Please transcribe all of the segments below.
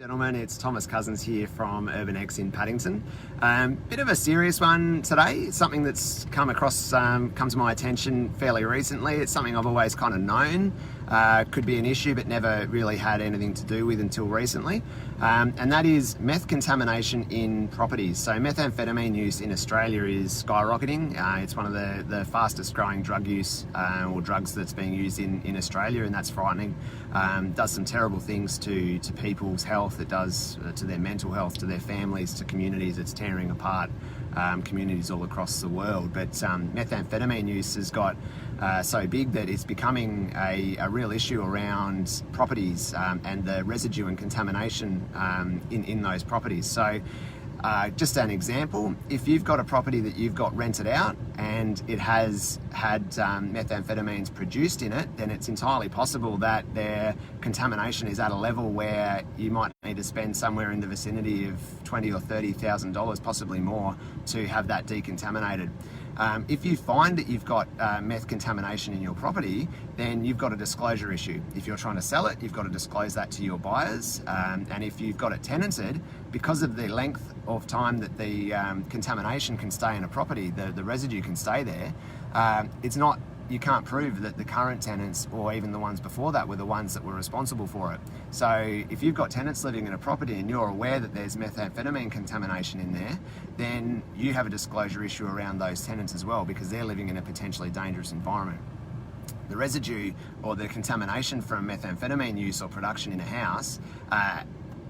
Gentlemen, it's Thomas Cousins here from Urban X in Paddington. Bit of a serious one today. It's something that's come to my attention fairly recently. It's something I've always kind of known could be an issue, but never really had anything to do with until recently. And that is meth contamination in properties. So methamphetamine use in Australia is skyrocketing. It's one of the fastest growing drug use or drugs that's being used in Australia, and that's frightening. Does some terrible things to people's health. It does to their mental health, to their families, to communities. It's tearing apart communities all across the world. But methamphetamine use has got so big that it's becoming a real issue around properties and the residue and contamination in those properties. So just an example, if you've got a property that you've got rented out and it has had methamphetamines produced in it, then it's entirely possible that their contamination is at a level where you might need to spend somewhere in the vicinity of $20,000 or $30,000, possibly more, to have that decontaminated. If you find that you've got meth contamination in your property, then you've got a disclosure issue. If you're trying to sell it, you've got to disclose that to your buyers. And if you've got it tenanted, because of the length of time that the contamination can stay in a property, the residue can stay there, you can't prove that the current tenants or even the ones before that were the ones that were responsible for it. So if you've got tenants living in a property and you're aware that there's methamphetamine contamination in there, then you have a disclosure issue around those tenants as well, because they're living in a potentially dangerous environment. The residue or the contamination from methamphetamine use or production in a house,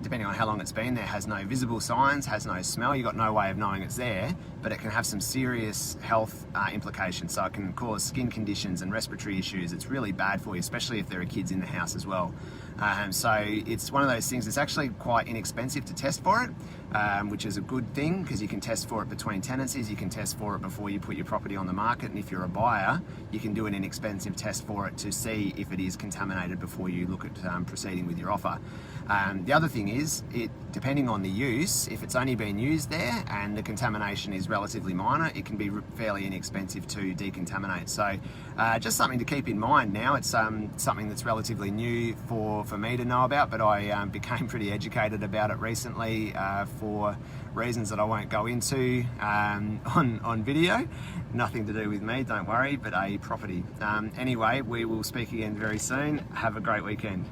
depending on how long it's been there, has no visible signs, has no smell. You've got no way of knowing it's there, but it can have some serious health implications. So it can cause skin conditions and respiratory issues. It's really bad for you, especially if there are kids in the house as well. So it's one of those things. It's actually quite inexpensive to test for it, which is a good thing, because you can test for it between tenancies, you can test for it before you put your property on the market, and if you're a buyer, you can do an inexpensive test for it to see if it is contaminated before you look at proceeding with your offer. The other thing is, depending on the use, if it's only been used there and the contamination is relatively minor, it can be fairly inexpensive to decontaminate. So just something to keep in mind now. It's something that's relatively new for me to know about, but I became pretty educated about it recently for reasons that I won't go into on video. Nothing to do with me, don't worry, but a property. Anyway, we will speak again very soon. Have a great weekend.